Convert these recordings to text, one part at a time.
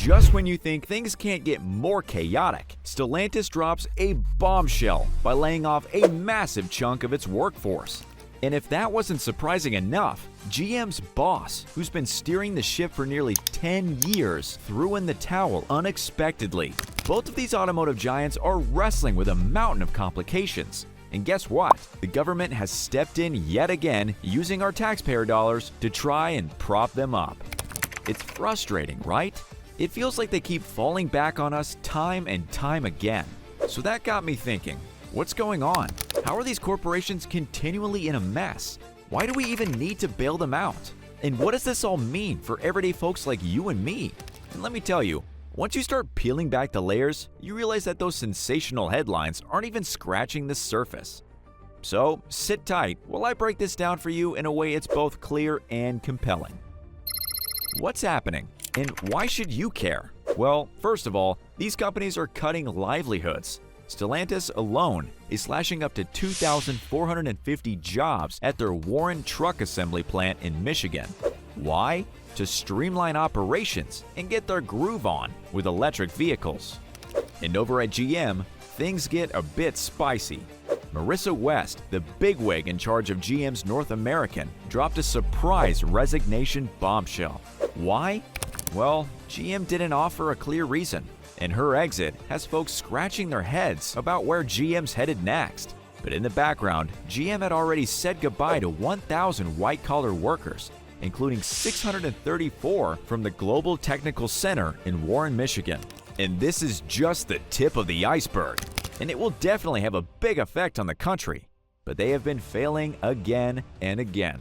just when you think things can't get more chaotic, Stellantis drops a bombshell by laying off a massive chunk of its workforce. And if that wasn't surprising enough, GM's boss, who's been steering the ship for nearly 10 years, threw in the towel unexpectedly. Both of these automotive giants are wrestling with a mountain of complications. And guess what? The government has stepped in yet again, using our taxpayer dollars to try and prop them up. It's frustrating, right? It feels like they keep falling back on us time and time again. So that got me thinking, what's going on? How are these corporations continually in a mess? Why do we even need to bail them out? And what does this all mean for everyday folks like you and me? And let me tell you, once you start peeling back the layers, you realize that those sensational headlines aren't even scratching the surface. So sit tight while I break this down for you in a way it's both clear and compelling. What's happening? And why should you care? Well, first of all, these companies are cutting livelihoods. Stellantis alone is slashing up to 2,450 jobs at their Warren truck assembly plant in Michigan. Why? To streamline operations and get their groove on with electric vehicles. And over at GM, things get a bit spicy. Marissa West, the bigwig in charge of GM's North American, dropped a surprise resignation bombshell. Why? Well, GM didn't offer a clear reason, and her exit has folks scratching their heads about where GM's headed next. But in the background, GM had already said goodbye to 1,000 white-collar workers, including 634 from the Global Technical Center in Warren, Michigan. And this is just the tip of the iceberg, and it will definitely have a big effect on the country. But they have been failing again and again,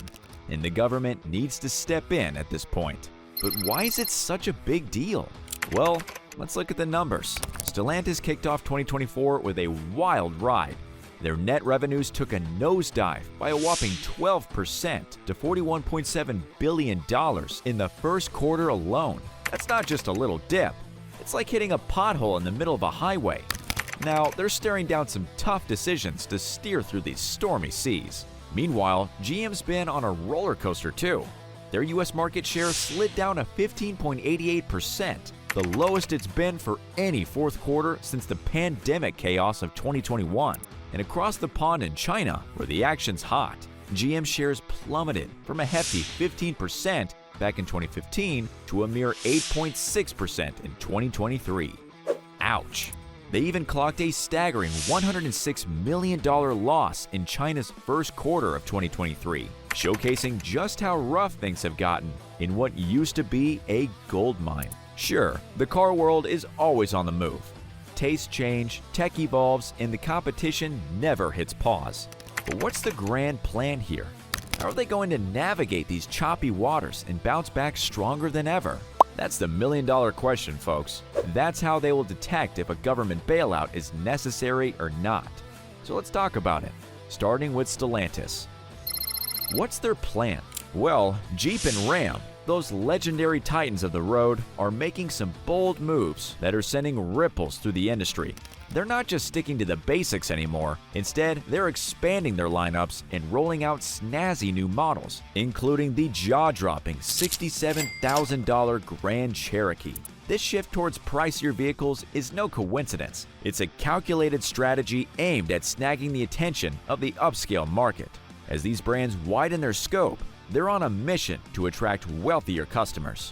and the government needs to step in at this point. But why is it such a big deal? Well, let's look at the numbers. Stellantis kicked off 2024 with a wild ride. Their net revenues took a nosedive by a whopping 12% to $41.7 billion in the first quarter alone. That's not just a little dip. It's like hitting a pothole in the middle of a highway. Now, they're staring down some tough decisions to steer through these stormy seas. Meanwhile, GM's been on a roller coaster too. Their U.S. market share slid down to 15.88%, the lowest it's been for any fourth quarter since the pandemic chaos of 2021. And across the pond in China, where the action's hot, GM shares plummeted from a hefty 15% back in 2015 to a mere 8.6% in 2023. Ouch! They even clocked a staggering $106 million loss in China's first quarter of 2023, showcasing just how rough things have gotten in what used to be a gold mine. Sure, the car world is always on the move. Tastes change, tech evolves, and the competition never hits pause. But what's the grand plan here? How are they going to navigate these choppy waters and bounce back stronger than ever? That's the million-dollar question, folks. That's how they will detect if a government bailout is necessary or not. So let's talk about it, starting with Stellantis. What's their plan? Well, Jeep and Ram, those legendary titans of the road, are making some bold moves that are sending ripples through the industry. They're not just sticking to the basics anymore. Instead, they're expanding their lineups and rolling out snazzy new models, including the jaw-dropping $67,000 Grand Cherokee. This shift towards pricier vehicles is no coincidence. It's a calculated strategy aimed at snagging the attention of the upscale market. As these brands widen their scope, they're on a mission to attract wealthier customers.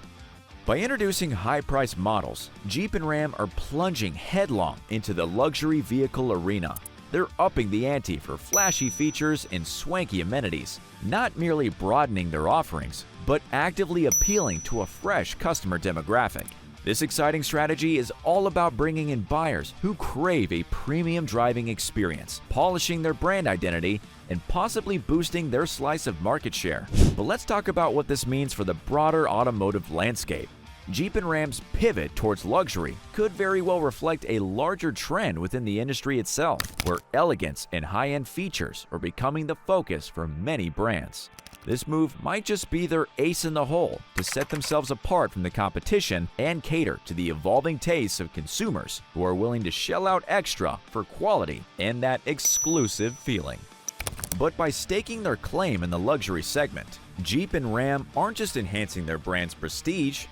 By introducing high-priced models, Jeep and Ram are plunging headlong into the luxury vehicle arena. They're upping the ante for flashy features and swanky amenities, not merely broadening their offerings, but actively appealing to a fresh customer demographic. This exciting strategy is all about bringing in buyers who crave a premium driving experience, polishing their brand identity, and possibly boosting their slice of market share. But let's talk about what this means for the broader automotive landscape. Jeep and Ram's pivot towards luxury could very well reflect a larger trend within the industry itself, where elegance and high-end features are becoming the focus for many brands. This move might just be their ace in the hole to set themselves apart from the competition and cater to the evolving tastes of consumers who are willing to shell out extra for quality and that exclusive feeling. But by staking their claim in the luxury segment, Jeep and Ram aren't just enhancing their brand's prestige,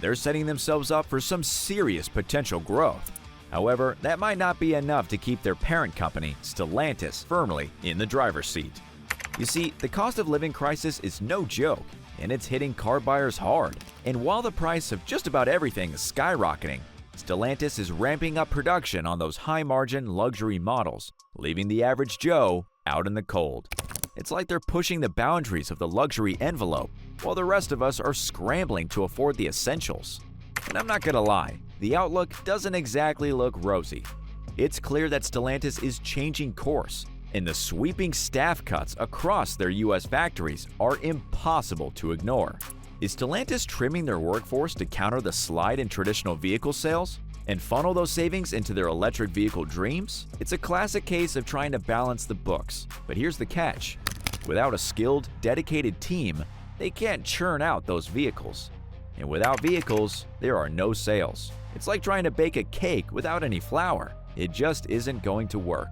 they're setting themselves up for some serious potential growth. However, that might not be enough to keep their parent company, Stellantis, firmly in the driver's seat. You see, the cost of living crisis is no joke, and it's hitting car buyers hard. And while the price of just about everything is skyrocketing, Stellantis is ramping up production on those high-margin luxury models, leaving the average Joe out in the cold. It's like they're pushing the boundaries of the luxury envelope, while the rest of us are scrambling to afford the essentials. And I'm not gonna lie, the outlook doesn't exactly look rosy. It's clear that Stellantis is changing course, and the sweeping staff cuts across their US factories are impossible to ignore. Is Stellantis trimming their workforce to counter the slide in traditional vehicle sales and funnel those savings into their electric vehicle dreams? It's a classic case of trying to balance the books, but here's the catch. Without a skilled, dedicated team, they can't churn out those vehicles. And without vehicles, there are no sales. It's like trying to bake a cake without any flour. It just isn't going to work.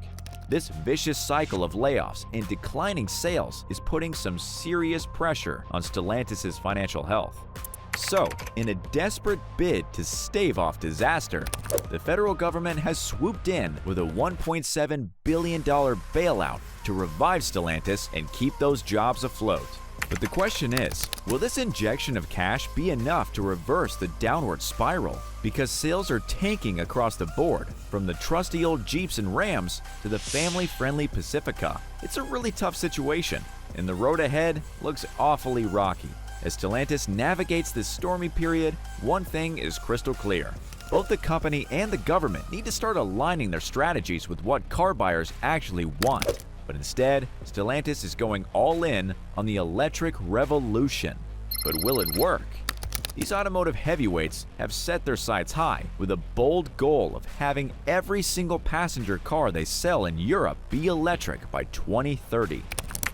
This vicious cycle of layoffs and declining sales is putting some serious pressure on Stellantis' financial health. So, in a desperate bid to stave off disaster, the federal government has swooped in with a $1.7 billion bailout to revive Stellantis and keep those jobs afloat. But the question is, will this injection of cash be enough to reverse the downward spiral? Because sales are tanking across the board, from the trusty old Jeeps and Rams to the family-friendly Pacifica. It's a really tough situation, and the road ahead looks awfully rocky. As Stellantis navigates this stormy period, one thing is crystal clear. Both the company and the government need to start aligning their strategies with what car buyers actually want. But instead, Stellantis is going all in on the electric revolution. But will it work? These automotive heavyweights have set their sights high with a bold goal of having every single passenger car they sell in Europe be electric by 2030.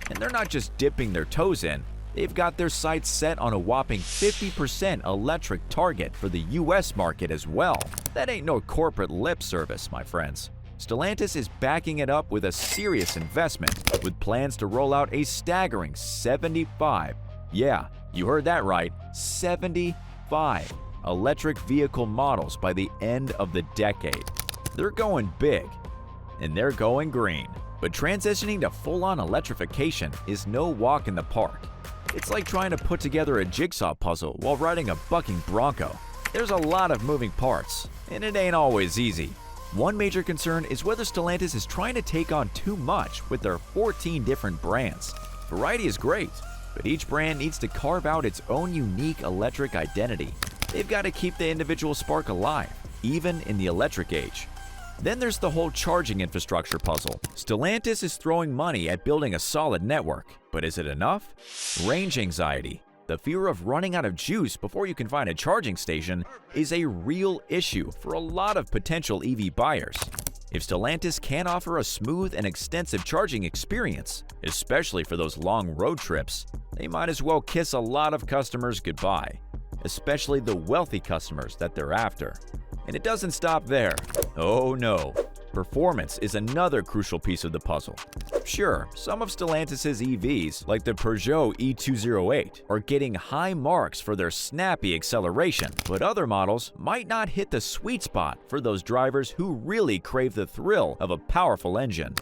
And they're not just dipping their toes in, they've got their sights set on a whopping 50% electric target for the US market as well. That ain't no corporate lip service, my friends. Stellantis is backing it up with a serious investment, with plans to roll out a staggering 75, yeah, you heard that right, 75 electric vehicle models by the end of the decade. They're going big, and they're going green. But transitioning to full-on electrification is no walk in the park. It's like trying to put together a jigsaw puzzle while riding a bucking bronco. There's a lot of moving parts, and it ain't always easy. One major concern is whether Stellantis is trying to take on too much with their 14 different brands. Variety is great, but each brand needs to carve out its own unique electric identity. They've got to keep the individual spark alive, even in the electric age. Then there's the whole charging infrastructure puzzle. Stellantis is throwing money at building a solid network, but is it enough? Range anxiety. The fear of running out of juice before you can find a charging station is a real issue for a lot of potential EV buyers. If Stellantis can't offer a smooth and extensive charging experience, especially for those long road trips, they might as well kiss a lot of customers goodbye, especially the wealthy customers that they're after. And it doesn't stop there. Oh no. Performance is another crucial piece of the puzzle. Sure, some of Stellantis' EVs, like the Peugeot E208, are getting high marks for their snappy acceleration, but other models might not hit the sweet spot for those drivers who really crave the thrill of a powerful engine.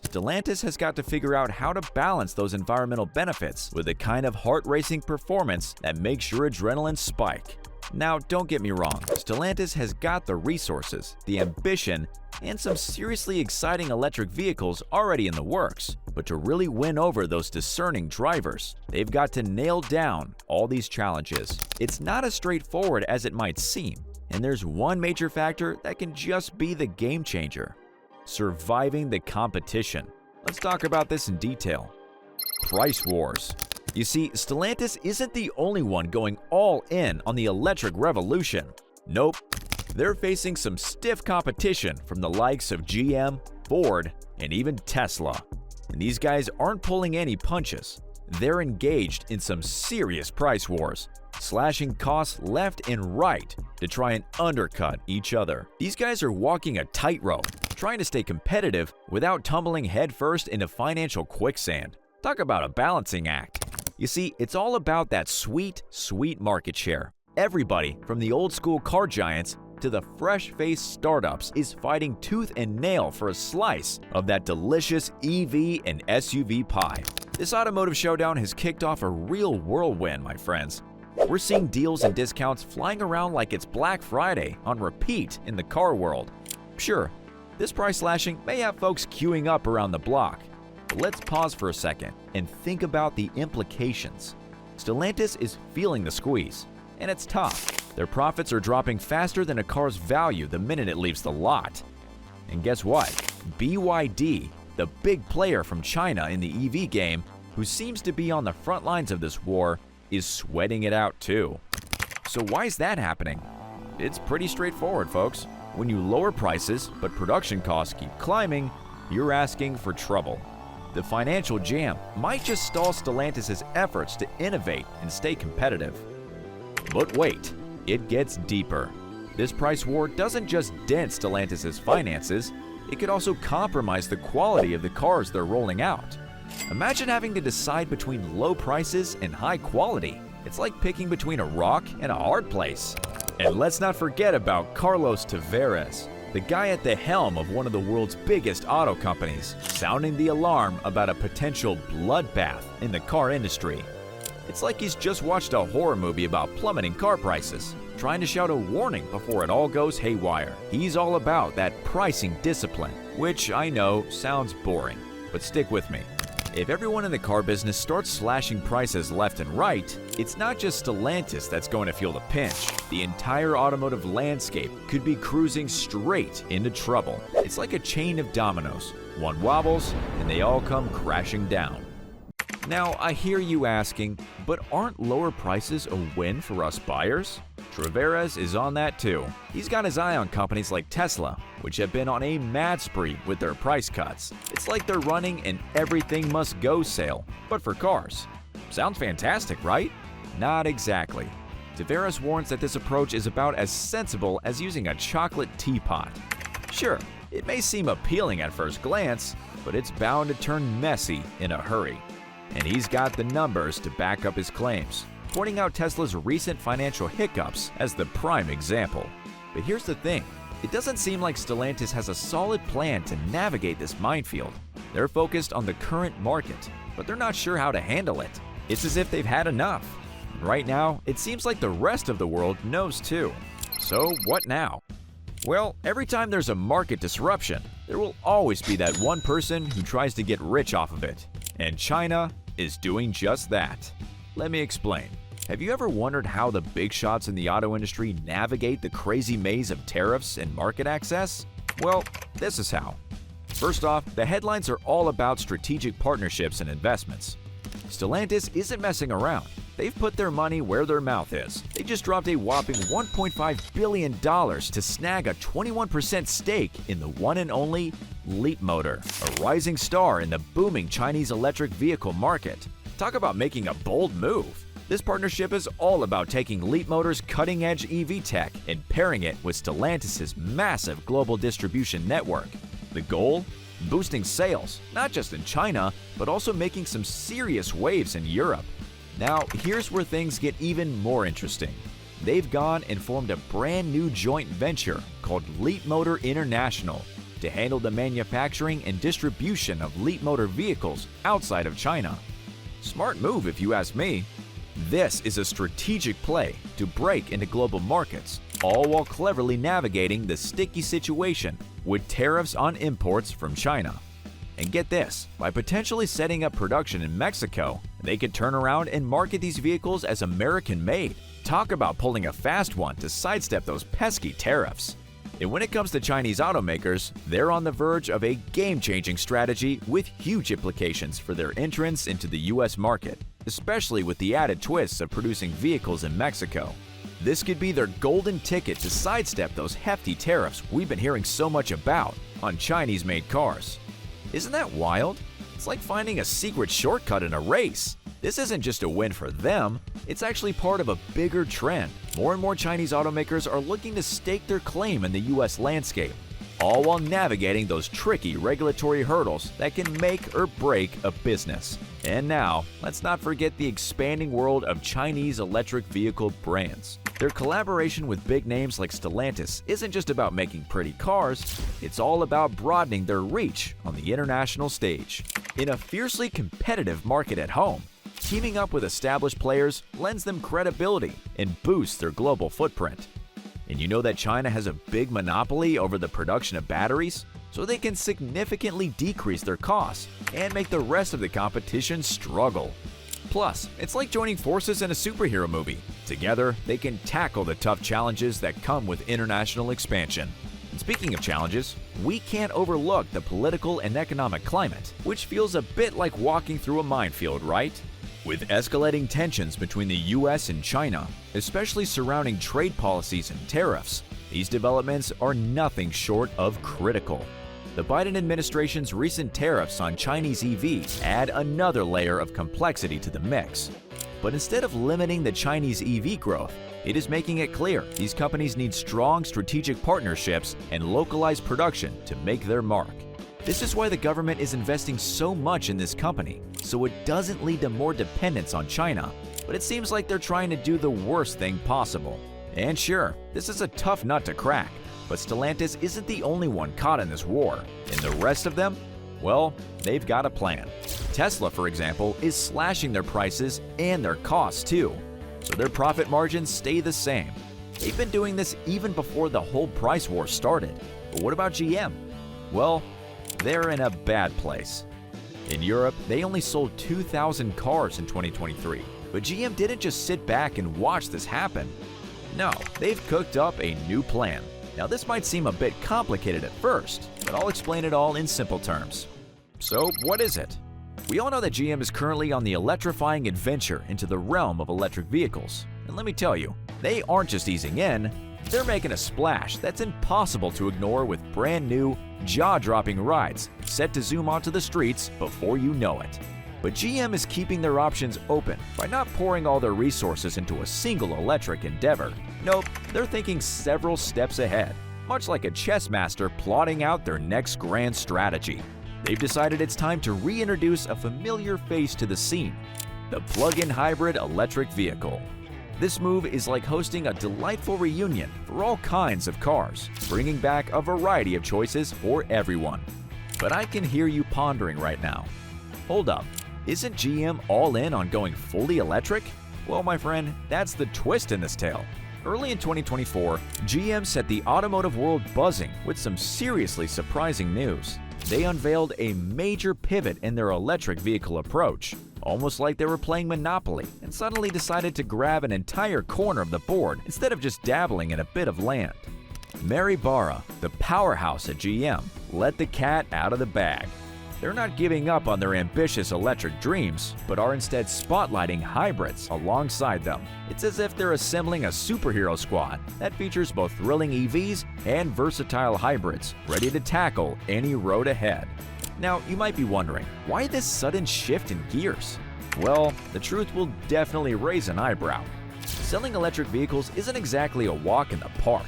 Stellantis has got to figure out how to balance those environmental benefits with the kind of heart-racing performance that makes your adrenaline spike. Now, don't get me wrong, Stellantis has got the resources, the ambition, and some seriously exciting electric vehicles already in the works. But to really win over those discerning drivers, they've got to nail down all these challenges. It's not as straightforward as it might seem, and there's one major factor that can just be the game changer: surviving the competition. Let's talk about this in detail. Price wars. You see, Stellantis isn't the only one going all in on the electric revolution. Nope. They're facing some stiff competition from the likes of GM, Ford, and even Tesla. And these guys aren't pulling any punches. They're engaged in some serious price wars, slashing costs left and right to try and undercut each other. These guys are walking a tightrope, trying to stay competitive without tumbling headfirst into financial quicksand. Talk about a balancing act. You see, it's all about that sweet, sweet market share. everybody from the old-school car giants to the fresh-faced startups is fighting tooth and nail for a slice of that delicious EV and SUV pie. This automotive showdown has kicked off a real whirlwind, my friends. We're seeing deals and discounts flying around like it's Black Friday on repeat in the car world. Sure, this price slashing may have folks queuing up around the block, but let's pause for a second and think about the implications. Stellantis is feeling the squeeze, and it's tough. Their profits are dropping faster than a car's value the minute it leaves the lot. And guess what? BYD, the big player from China in the EV game, who seems to be on the front lines of this war, is sweating it out too. So why is that happening? It's pretty straightforward, folks. When you lower prices, but production costs keep climbing, you're asking for trouble. The financial jam might just stall Stellantis' efforts to innovate and stay competitive. But wait, it gets deeper. This price war doesn't just dent Stellantis' finances, it could also compromise the quality of the cars they're rolling out. Imagine having to decide between low prices and high quality. It's like picking between a rock and a hard place. And let's not forget about Carlos Tavares, the guy at the helm of one of the world's biggest auto companies, sounding the alarm about a potential bloodbath in the car industry. It's like he's just watched a horror movie about plummeting car prices, trying to shout a warning before it all goes haywire. He's all about that pricing discipline, which I know sounds boring, but stick with me. If everyone in the car business starts slashing prices left and right, it's not just Stellantis that's going to feel the pinch. The entire automotive landscape could be cruising straight into trouble. It's like a chain of dominoes. One wobbles, and they all come crashing down. Now, I hear you asking, but aren't lower prices a win for us buyers? Tavares is on that too. He's got his eye on companies like Tesla, which have been on a mad spree with their price cuts. It's like they're running an everything must go sale, but for cars. Sounds fantastic, right? Not exactly. Tavares warns that this approach is about as sensible as using a chocolate teapot. Sure, it may seem appealing at first glance, but it's bound to turn messy in a hurry. And he's got the numbers to back up his claims, pointing out Tesla's recent financial hiccups as the prime example. But here's the thing, it doesn't seem like Stellantis has a solid plan to navigate this minefield. They're focused on the current market, but they're not sure how to handle it. It's as if they've had enough. Right now, it seems like the rest of the world knows too. So what now? Well, every time there's a market disruption, there will always be that one person who tries to get rich off of it. And China is doing just that. Let me explain. Have you ever wondered how the big shots in the auto industry navigate the crazy maze of tariffs and market access? Well, this is how. First off, the headlines are all about strategic partnerships and investments. Stellantis isn't messing around. They've put their money where their mouth is. They just dropped a whopping $1.5 billion to snag a 21% stake in the one and only Leap motor, a rising star in the booming Chinese electric vehicle market. Talk about making a bold move. This partnership is all about taking Leap Motor's cutting-edge EV tech and pairing it with Stellantis' massive global distribution network. The goal? Boosting sales, not just in China, but also making some serious waves in Europe. Now, here's where things get even more interesting. They've gone and formed a brand new joint venture called Leap Motor International to handle the manufacturing and distribution of Leap Motor vehicles outside of China. Smart move if you ask me. This is a strategic play to break into global markets, all while cleverly navigating the sticky situation with tariffs on imports from China. And get this, by potentially setting up production in Mexico, they could turn around and market these vehicles as American-made. Talk about pulling a fast one to sidestep those pesky tariffs. And when it comes to Chinese automakers, they're on the verge of a game-changing strategy with huge implications for their entrance into the US market, especially with the added twists of producing vehicles in Mexico. This could be their golden ticket to sidestep those hefty tariffs we've been hearing so much about on Chinese-made cars. Isn't that wild? It's like finding a secret shortcut in a race. This isn't just a win for them, it's actually part of a bigger trend. More and more Chinese automakers are looking to stake their claim in the US landscape, all while navigating those tricky regulatory hurdles that can make or break a business. And now, let's not forget the expanding world of Chinese electric vehicle brands. Their collaboration with big names like Stellantis isn't just about making pretty cars, it's all about broadening their reach on the international stage. In a fiercely competitive market at home, teaming up with established players lends them credibility and boosts their global footprint. And you know that China has a big monopoly over the production of batteries, so they can significantly decrease their costs and make the rest of the competition struggle. Plus, it's like joining forces in a superhero movie. Together, they can tackle the tough challenges that come with international expansion. And speaking of challenges, we can't overlook the political and economic climate, which feels a bit like walking through a minefield, right? With escalating tensions between the US and China, especially surrounding trade policies and tariffs, these developments are nothing short of critical. The Biden administration's recent tariffs on Chinese EVs add another layer of complexity to the mix. But instead of limiting the Chinese EV growth, it is making it clear these companies need strong strategic partnerships and localized production to make their mark. This is why the government is investing so much in this company, so it doesn't lead to more dependence on China. But it seems like they're trying to do the worst thing possible. And sure, this is a tough nut to crack, but Stellantis isn't the only one caught in this war. And the rest of them? Well, they've got a plan. Tesla, for example, is slashing their prices and their costs too, so their profit margins stay the same. They've been doing this even before the whole price war started. But what about GM? Well, they're in a bad place. In Europe, they only sold 2,000 cars in 2023, but GM didn't just sit back and watch this happen. No, they've cooked up a new plan. Now, this might seem a bit complicated at first, but I'll explain it all in simple terms. So, what is it? We all know that GM is currently on the electrifying adventure into the realm of electric vehicles. And let me tell you, they aren't just easing in, they're making a splash that's impossible to ignore with brand new, jaw-dropping rides set to zoom onto the streets before you know it. But GM is keeping their options open by not pouring all their resources into a single electric endeavor. Nope, they're thinking several steps ahead, much like a chess master plotting out their next grand strategy. They've decided it's time to reintroduce a familiar face to the scene: the plug-in hybrid electric vehicle. This move is like hosting a delightful reunion for all kinds of cars, bringing back a variety of choices for everyone. But I can hear you pondering right now. Hold up, isn't GM all in on going fully electric? Well, my friend, that's the twist in this tale. Early in 2024, GM set the automotive world buzzing with some seriously surprising news. They unveiled a major pivot in their electric vehicle approach, almost like they were playing Monopoly and suddenly decided to grab an entire corner of the board instead of just dabbling in a bit of land. Mary Barra, the powerhouse at GM, let the cat out of the bag. They're not giving up on their ambitious electric dreams, but are instead spotlighting hybrids alongside them. It's as if they're assembling a superhero squad that features both thrilling EVs and versatile hybrids, ready to tackle any road ahead. Now, you might be wondering, why this sudden shift in gears? Well, the truth will definitely raise an eyebrow. Selling electric vehicles isn't exactly a walk in the park.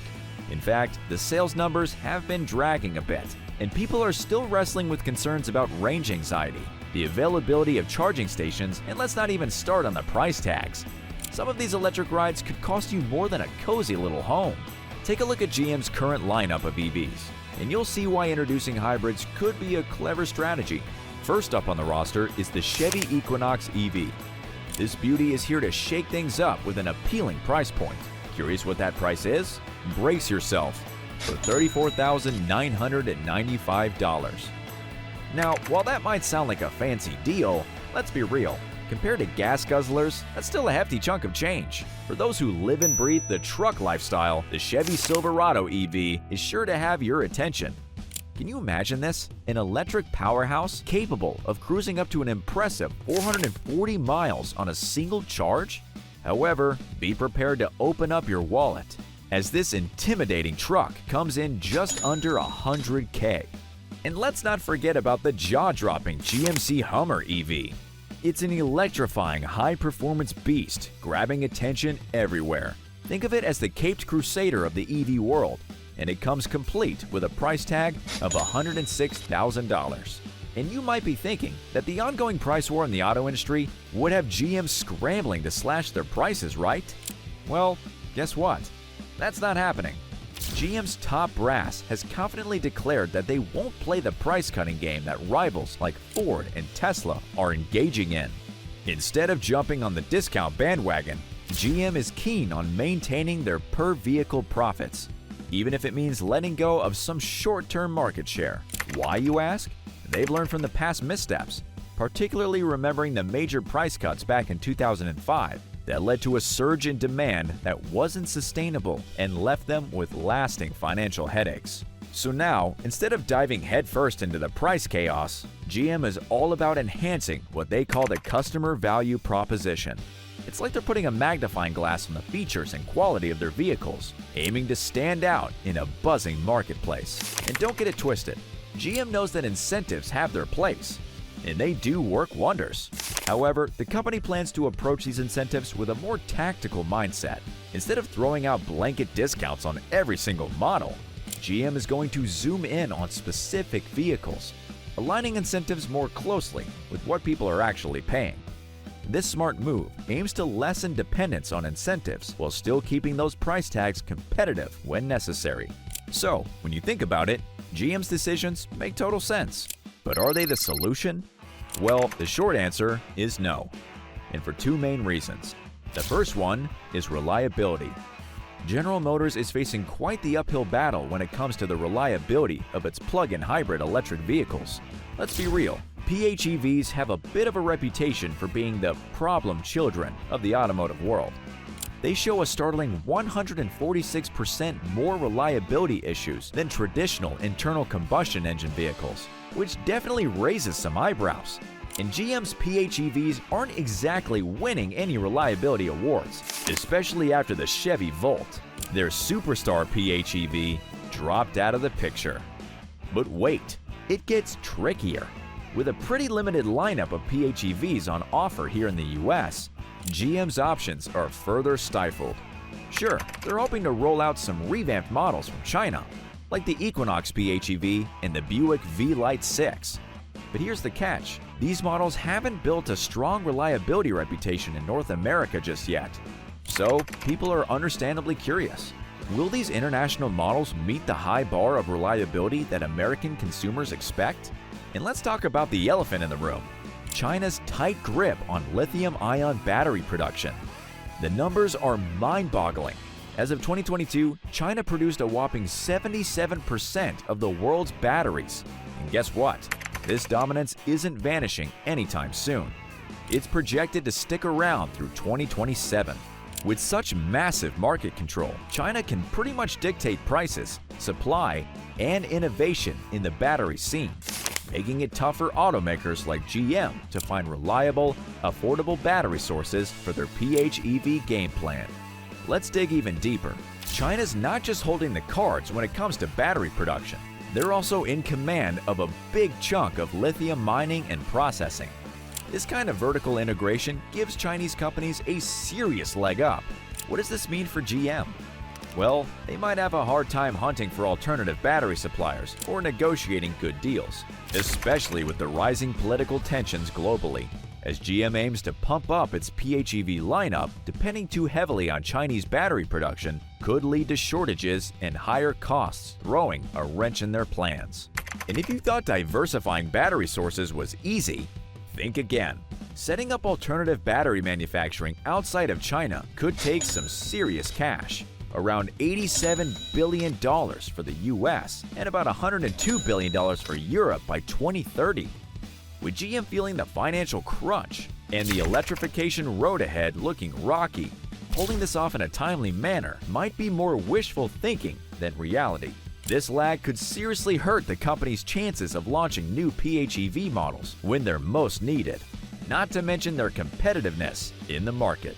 In fact, the sales numbers have been dragging a bit, and people are still wrestling with concerns about range anxiety, the availability of charging stations, and let's not even start on the price tags. Some of these electric rides could cost you more than a cozy little home. Take a look at GM's current lineup of EVs, and you'll see why introducing hybrids could be a clever strategy. First up on the roster is the Chevy Equinox EV. This beauty is here to shake things up with an appealing price point. Curious what that price is? Brace yourself for $34,995. Now, while that might sound like a fancy deal, let's be real. Compared to gas guzzlers, that's still a hefty chunk of change. For those who live and breathe the truck lifestyle, the Chevy Silverado EV is sure to have your attention. Can you imagine this? An electric powerhouse capable of cruising up to an impressive 440 miles on a single charge? However, be prepared to open up your wallet, as this intimidating truck comes in just under $100K. And let's not forget about the jaw-dropping GMC Hummer EV. It's an electrifying high-performance beast, grabbing attention everywhere. Think of it as the caped crusader of the EV world, and it comes complete with a price tag of $106,000. And you might be thinking that the ongoing price war in the auto industry would have GM scrambling to slash their prices, right? Well, Guess what? That's not happening. GM's top brass has confidently declared that they won't play the price-cutting game that rivals like Ford and Tesla are engaging in. Instead of jumping on the discount bandwagon, GM is keen on maintaining their per-vehicle profits, even if it means letting go of some short-term market share. Why, you ask? They've learned from the past missteps, particularly remembering the major price cuts back in 2005 that led to a surge in demand that wasn't sustainable and left them with lasting financial headaches. So now, instead of diving headfirst into the price chaos, GM is all about enhancing what they call the customer value proposition. It's like they're putting a magnifying glass on the features and quality of their vehicles, aiming to stand out in a buzzing marketplace. And don't get it twisted, GM knows that incentives have their place, and they do work wonders. However, the company plans to approach these incentives with a more tactical mindset. Instead of throwing out blanket discounts on every single model, GM is going to zoom in on specific vehicles, aligning incentives more closely with what people are actually paying. This smart move aims to lessen dependence on incentives while still keeping those price tags competitive when necessary. So, when you think about it, GM's decisions make total sense. But are they the solution? Well, the short answer is no, and for two main reasons. The first one is reliability. General Motors is facing quite the uphill battle when it comes to the reliability of its plug-in hybrid electric vehicles. Let's be real, PHEVs have a bit of a reputation for being the problem children of the automotive world. They show a startling 146% more reliability issues than traditional internal combustion engine vehicles, which definitely raises some eyebrows. And GM's PHEVs aren't exactly winning any reliability awards, especially after the Chevy Volt. Their superstar PHEV dropped out of the picture. But wait, it gets trickier. With a pretty limited lineup of PHEVs on offer here in the US, GM's options are further stifled. Sure, they're hoping to roll out some revamped models from China, like the Equinox PHEV and the Buick V-Lite 6. But here's the catch. These models haven't built a strong reliability reputation in North America just yet. So, people are understandably curious. Will these international models meet the high bar of reliability that American consumers expect? And let's talk about the elephant in the room: China's tight grip on lithium-ion battery production. The numbers are mind-boggling. As of 2022, China produced a whopping 77% of the world's batteries. And guess what? This dominance isn't vanishing anytime soon. It's projected to stick around through 2027. With such massive market control, China can pretty much dictate prices, supply, and innovation in the battery scene, making it tough for automakers like GM to find reliable, affordable battery sources for their PHEV game plan. Let's dig even deeper. China's not just holding the cards when it comes to battery production. They're also in command of a big chunk of lithium mining and processing. This kind of vertical integration gives Chinese companies a serious leg up. What does this mean for GM? Well, they might have a hard time hunting for alternative battery suppliers or negotiating good deals, especially with the rising political tensions globally. As GM aims to pump up its PHEV lineup, depending too heavily on Chinese battery production could lead to shortages and higher costs, throwing a wrench in their plans. And if you thought diversifying battery sources was easy, think again. Setting up alternative battery manufacturing outside of China could take some serious cash. Around $87 billion for the US and about $102 billion for Europe by 2030. With GM feeling the financial crunch and the electrification road ahead looking rocky, pulling this off in a timely manner might be more wishful thinking than reality. This lag could seriously hurt the company's chances of launching new PHEV models when they're most needed, not to mention their competitiveness in the market.